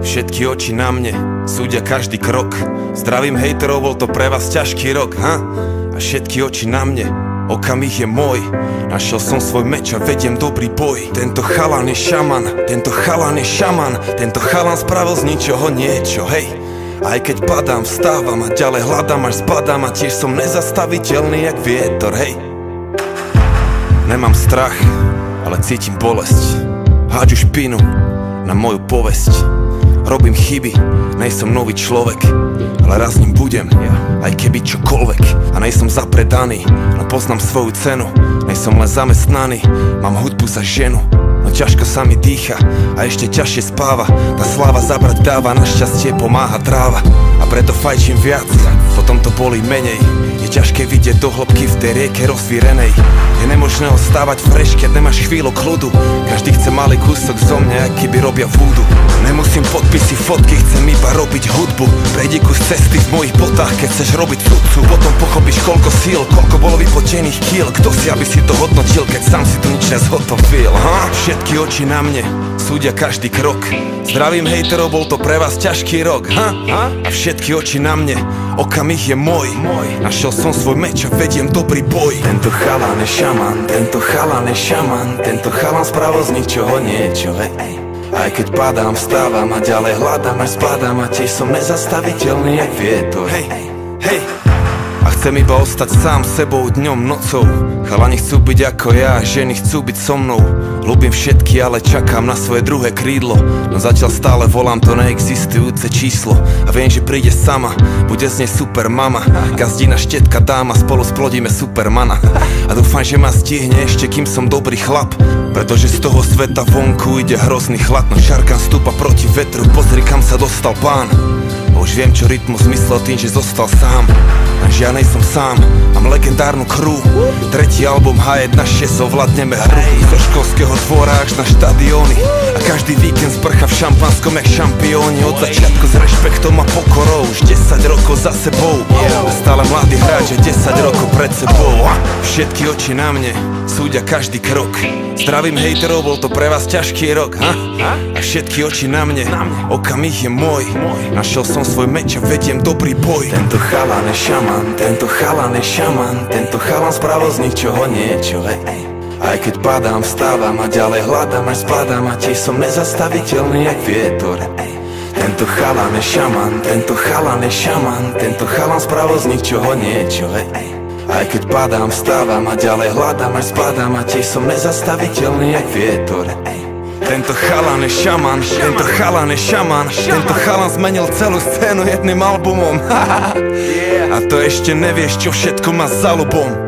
Všetky oči na mne, súdia každý krok. Zdravím hejterov, bol to pre vás ťažký rok, ha? A všetky oči na mne, okamih je môj. Našiel som svoj meč a vediem dobrý boj. Tento chalan je šaman, tento chalan je šaman. Tento chalan spravil z ničoho niečo, hej. Aj keď padám, vstávam a ďalej hľadám až zbadám. A tiež som nezastaviteľný jak vietor, hej. Nemám strach, ale cítim bolesť. Hádžu špinu na moju povesť. Robím chyby, nejsom nový človek, ale raz ním budem, aj keby čokoľvek. A nejsom zapredaný, no poznám svoju cenu. Nejsom len zamestnaný, mám hudbu za ženu. No ťažko sa mi dýcha a ešte ťažšie spáva. Tá sláva zabrať dáva, našťastie pomáha tráva. A preto fajčím viac, potom to bolí menej. Je ťažké vidieť do hĺbky v tej rieke rozvírenej. Je nemožné ostávať fresh, keď nemáš chvíľu kľudu. Každý chce malý kúsok zo mňa, aký by robia vúdu. Nemusím podpisy, fotky, chcem iba robiť hudbu. Prejdi kus cesty v mojich botách, keď chceš robiť sudcu. Potom pochopíš koľko síl, koľko bolo vypotených kíl. Kto si, aby si to hodnotil, keď sám si to nič nezhotovil, ha? Všetky oči na mne, súdia každý krok. Zdravím hejterov, bol to pre vás ťažký rok, ha? A všetky oči na mne, okamih je môj. Našiel som svoj meč a vediem dobrý boj. Tento chalan je šaman, tento chalan je šaman. Tento chalan spravil z ničoho niečo, hej. Aj keď padám, vstávam a ďalej hľadám až zbadám. A tiež som nezastaviteľný jak vietor, hej, hej. A chcem iba ostať sám sebou dňom, nocou. Chalani chcú byť ako ja, ženy chcú byť so mnou. Ľúbim všetky, ale čakám na svoje druhé krídlo. No zatiaľ stále volám to neexistujúce číslo. A viem, že príde sama, bude z nej super mama. Gazdina, štetka, dáma, spolu splodíme supermana. A dúfam, že ma stihne ešte, kým som dobrý chlap. Pretože z toho sveta vonku ide hrozný chlad. No šarkan stúpa proti vetru, pozri kam sa dostal pán. Už viem, čo rytmus myslel tým, že zostal sám. Lenže ja nejsom sám, mám legendárnu crew. Tretí album H1.6, ovládneme hru. Zo školského dvora až na štadióny. A každý víkend zbrcha v šampanskom jak šampióni. Od začiatku s rešpektom a pokorou, už 10 rokov za sebou. Stále mladý hráč, je 10 rokov pred sebou. Všetky oči na mne, súdia každý krok. Zdravím hejterov, bol to pre vás ťažký rok, ha? A všetky oči na mne, okamih je môj. Našiel som svoj meč a vediem dobrý boj. Tento chalan je šaman, tento chalan je šaman. Tento chalan spravil z ničoho niečo, hej. Aj keď padám, vstávam a ďalej hľadám až zbadám. A tiež som nezastaviteľný jak vietor. Tento chalan je šaman, tento chalan je šaman. Tento chalan spravil z ničoho niečo, hej. Aj keď padám, vstávam a ďalej hľadám až zbadám. A tiež som nezastaviteľný jak vietor. Tento chalan je šaman, tento chalan je šaman. Tento chalan zmenil celú scénu jedným albumom. A to ešte nevieš, čo všetko má za ľubom.